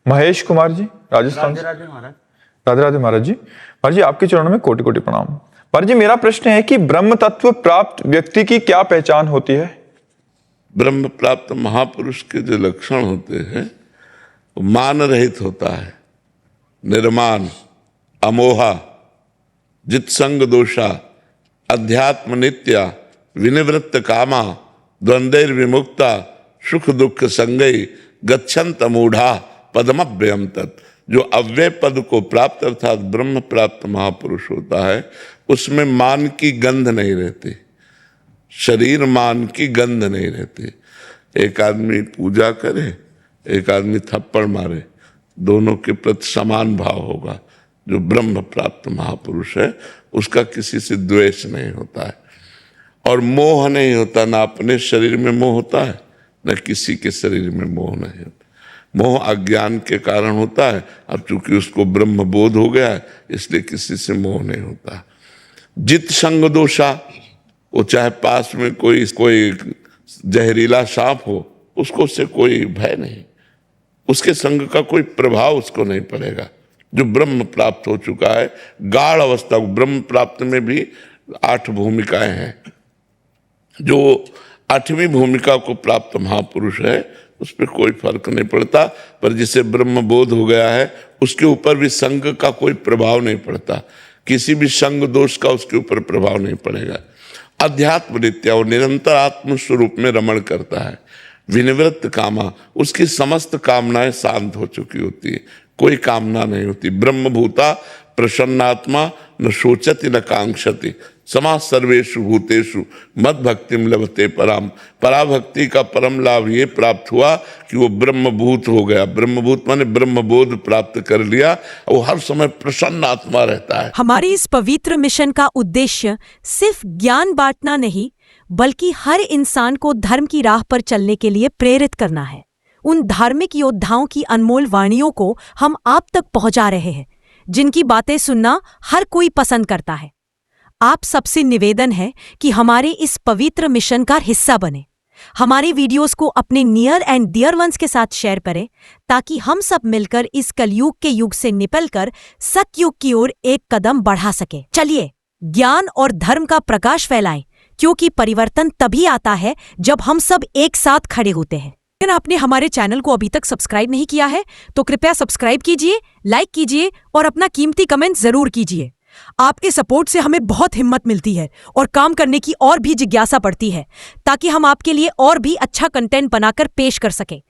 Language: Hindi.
महेश कुमार जी, राजस्थान से। राधे महाराज। राधे राधे महाराज जी। महाराज जी, आपके चरणों में कोटि कोटि प्रणाम। महाराज जी, मेरा प्रश्न है कि ब्रह्म तत्व प्राप्त व्यक्ति की क्या पहचान होती है? ब्रह्म प्राप्त महापुरुष के जो लक्षण होते हैं वो मान रहित होता है, निर्माण, अमोहा, जित्संग दोषा, अध्यात्म नित्या, विनिवृत्त कामा, द्वंद्वैर विमुक्ता, सुख दुख संगई, गच्छन्त मूढ़ा पदमव्ययम तत्। जो अव्यय पद को प्राप्त अर्थात ब्रह्म प्राप्त महापुरुष होता है उसमें मान की गंध नहीं रहती, शरीर मान की गंध नहीं रहती। एक आदमी पूजा करे, एक आदमी थप्पड़ मारे, दोनों के प्रति समान भाव होगा। जो ब्रह्म प्राप्त महापुरुष है उसका किसी से द्वेष नहीं होता है और मोह नहीं होता, ना अपने शरीर में मोह होता है न किसी के शरीर में मोह नहीं होता। मोह अज्ञान के कारण होता है, अब चूंकि उसको ब्रह्म बोध हो गया है इसलिए किसी से मोह नहीं होता। जित संग दोषा, वो चाहे पास में कोई जहरीला सांप हो उसको उससे कोई भय नहीं, उसके संग का कोई प्रभाव उसको नहीं पड़ेगा। जो ब्रह्म प्राप्त हो चुका है गाढ़ अवस्था, ब्रह्म प्राप्त में भी 8 भूमिकाएं हैं। जो 8वीं भूमिका को प्राप्त महापुरुष है उस पर कोई फर्क नहीं पड़ता, पर जिसे ब्रह्म बोध हो गया है उसके ऊपर भी संग का कोई प्रभाव नहीं पड़ता, किसी भी संग दोष का उसके ऊपर प्रभाव नहीं पड़ेगा। अध्यात्म नित्या, वो निरंतर आत्म स्वरूप में रमण करता है। विनिवृत्त कामा, उसकी समस्त कामनाएं शांत हो चुकी होती है, कोई कामना नहीं होती। ब्रह्मभूता प्रसन्नात्मा, न शोचति न कांक्षति, समा सर्वेषु भूतेषु मद भक्तिम लभते पराम। पराभक्ति का परम लाभ ये प्राप्त हुआ कि वो ब्रह्मभूत हो गया। ब्रह्मभूत माने ब्रह्मबोध प्राप्त कर लिया, वो हर समय प्रसन्न आत्मा रहता है। हमारे इस पवित्र मिशन का उद्देश्य सिर्फ ज्ञान बांटना नहीं बल्कि हर इंसान को धर्म की राह पर चलने के लिए प्रेरित करना है। उन धार्मिक योद्धाओं की अनमोल वाणियों को हम आप तक पहुंचा रहे हैं जिनकी बातें सुनना हर कोई पसंद करता है। आप सबसे निवेदन है कि हमारे इस पवित्र मिशन का हिस्सा बने। हमारे वीडियोस को अपने नियर एंड डियर वंस के साथ शेयर करें ताकि हम सब मिलकर इस कलयुग के युग से निकलकर सतयुग की ओर एक कदम बढ़ा सके। चलिए ज्ञान और धर्म का प्रकाश फैलाएं, क्योंकि परिवर्तन तभी आता है जब हम सब एक साथ खड़े होते हैं। अगर आपने हमारे चैनल को अभी तक सब्सक्राइब नहीं किया है तो कृपया सब्सक्राइब कीजिए, लाइक कीजिए और अपना कीमती कमेंट जरूर कीजिए। आपके सपोर्ट से हमें बहुत हिम्मत मिलती है और काम करने की और भी जिज्ञासा बढ़ती है ताकि हम आपके लिए और भी अच्छा कंटेंट बनाकर पेश कर सकें।